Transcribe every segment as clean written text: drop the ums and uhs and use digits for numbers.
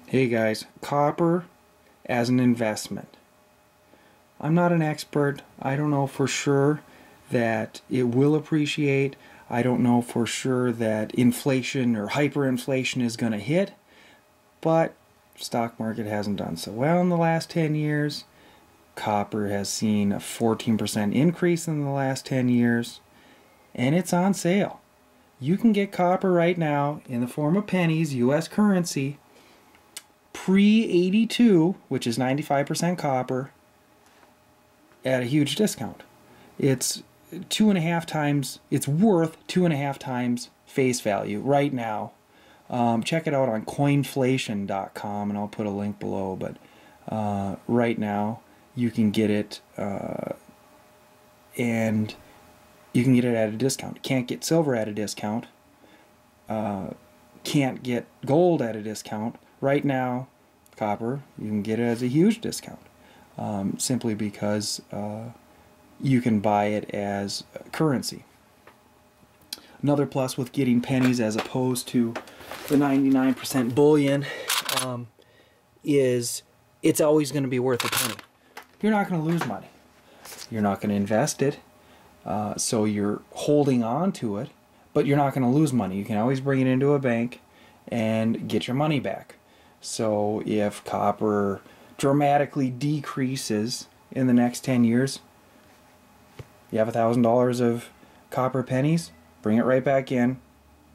Hey guys, copper as an investment. I'm not an expert. I don't know for sure that it will appreciate. I don't know for sure that inflation or hyperinflation is going to hit, but stock market hasn't done so well in the last 10 years. Copper has seen a 14% increase in the last 10 years, and it's on sale. You can get copper right now in the form of pennies, US currency, pre-82, which is 95% copper, at a huge discount. It's 2.5 times, it's worth 2.5 times face value right now. Check it out on coinflation.com, and I'll put a link below, but right now you can get it, and you can get it at a discount. Can't get silver at a discount. Can't get gold at a discount. Right now, copper, you can get it as a huge discount, simply because you can buy it as currency. Another plus with getting pennies as opposed to the 99% bullion is it's always going to be worth a penny. You're not going to lose money. You're not going to invest it, so you're holding on to it, but you're not going to lose money. You can always bring it into a bank and get your money back. So if copper dramatically decreases in the next 10 years, you have $1,000 of copper pennies, bring it right back in,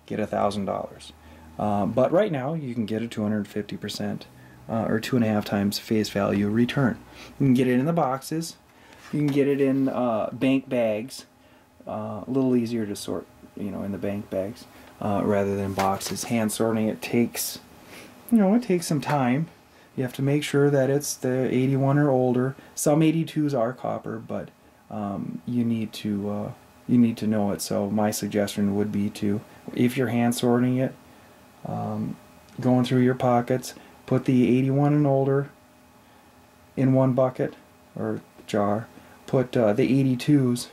get $1,000. But right now you can get a 250% or 2.5 times face value return. You can get it in the boxes. You can get it in bank bags. A little easier to sort, in the bank bags rather than boxes. Hand sorting it takes, it takes some time. You have to make sure that it's the 81 or older. Some 82s are copper, but you need to know it. So my suggestion would be to, if you're hand sorting it, going through your pockets, put the 81 and older in one bucket or jar. Put the 82s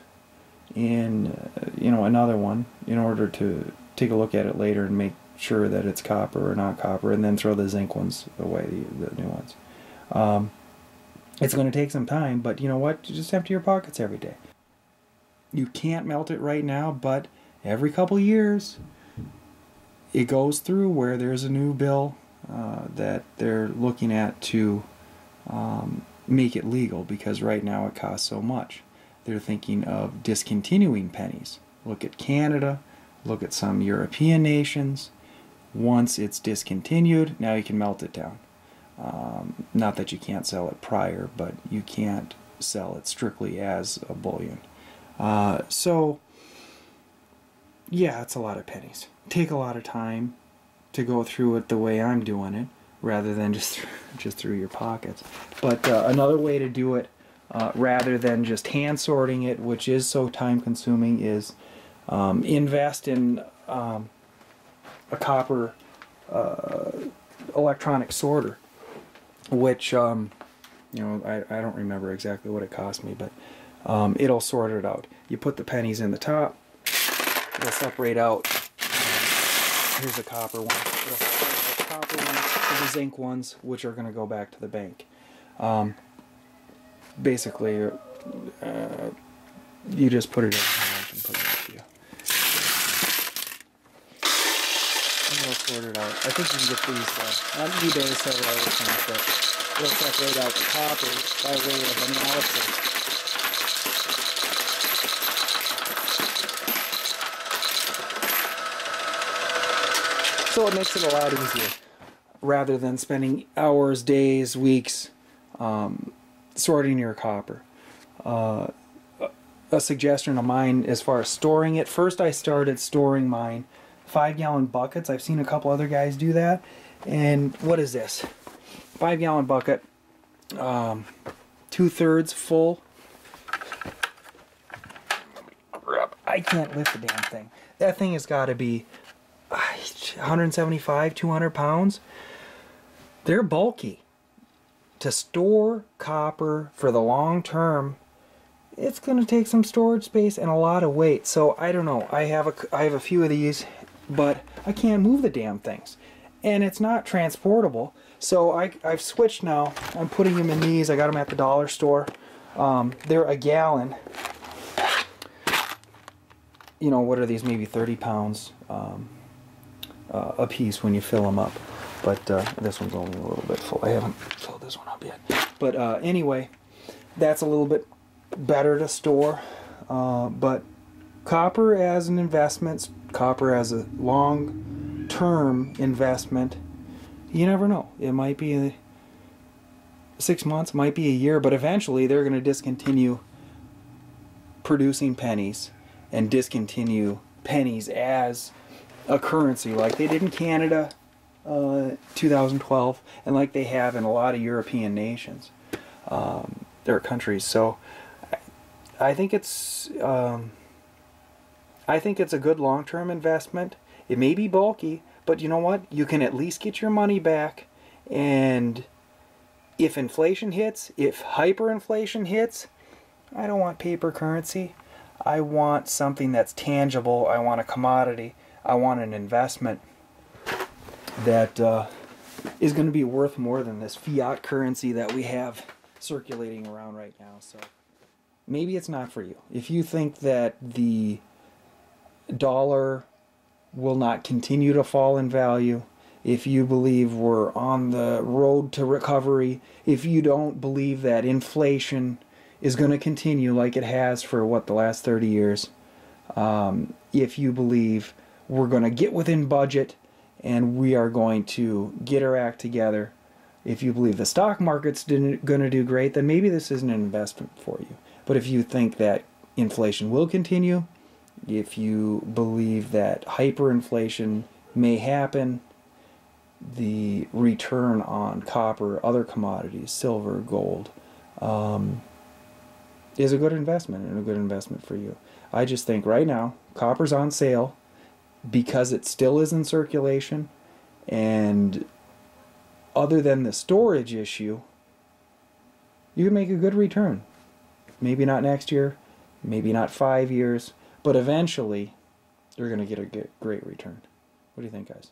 in another one in order to take a look at it later and make sure that it's copper or not copper, and then throw the zinc ones away, the new ones. It's going to take some time, but you know what? You just empty your pockets every day. You can't melt it right now, but every couple years it goes through where there's a new bill that they're looking at to make it legal, because right now it costs so much. They're thinking of discontinuing pennies. Look at Canada, look at some European nations. Once it's discontinued, now you can melt it down. Not that you can't sell it prior, but you can't sell it strictly as a bullion. So yeah, it's a lot of pennies. Take a lot of time to go through it the way I'm doing it, rather than just through your pockets. But another way to do it, rather than just hand sorting it, which is so time consuming, is invest in a copper electronic sorter, which I don't remember exactly what it cost me, but it'll sort it out. You put the pennies in the top, it'll separate out. Here's a copper one. It'll separate out the copper ones and the zinc ones, which are going to go back to the bank. Basically, you just put it in here and put it into you. And it'll sort it out. I think you can get these on eBay several other times, but it'll separate out the copper by way of analysis. So it makes it a lot easier, rather than spending hours, days, weeks sorting your copper. A suggestion of mine as far as storing it, first I started storing mine 5-gallon buckets. I've seen a couple other guys do that. And what is this? 5-gallon bucket, 2/3 full. I can't lift the damn thing. That thing has got to be 175, 200 pounds. They're bulky. To store copper for the long term, it's going to take some storage space and a lot of weight. So I don't know. I have a few of these, but I can't move the damn things. and it's not transportable. So I've switched now. I'm putting them in these. I got them at the dollar store. They're a gallon. You know, what are these? Maybe 30 pounds a piece when you fill them up. But this one's only a little bit full. I haven't filled this one up yet. But anyway, that's a little bit better to store. But copper as an investment, copper as a long-term investment, you never know. It might be 6 months, might be a year, but eventually they're going to discontinue producing pennies and discontinue pennies as a currency like they did in Canada 2012 and like they have in a lot of European nations or countries. So I think it's a good long-term investment. It may be bulky, but you know what? You can at least get your money back, and if inflation hits, if hyperinflation hits, I don't want paper currency. I want something that's tangible. I want a commodity. I want an investment that is going to be worth more than this fiat currency that we have circulating around right now. So maybe it's not for you. If you think that the dollar will not continue to fall in value, if you believe we're on the road to recovery, if you don't believe that inflation is going to continue like it has for the last 30 years, if you believe we're going to get within budget and we are going to get our act together, if you believe the stock market's going to do great, then maybe this isn't an investment for you. But if you think that inflation will continue, if you believe that hyperinflation may happen, the return on copper, other commodities, silver, gold, is a good investment and a good investment for you. I just think right now, copper's on sale because it still is in circulation, and other than the storage issue, you can make a good return. Maybe not next year, maybe not 5 years, but eventually you're going to get a great return. What do you think, guys?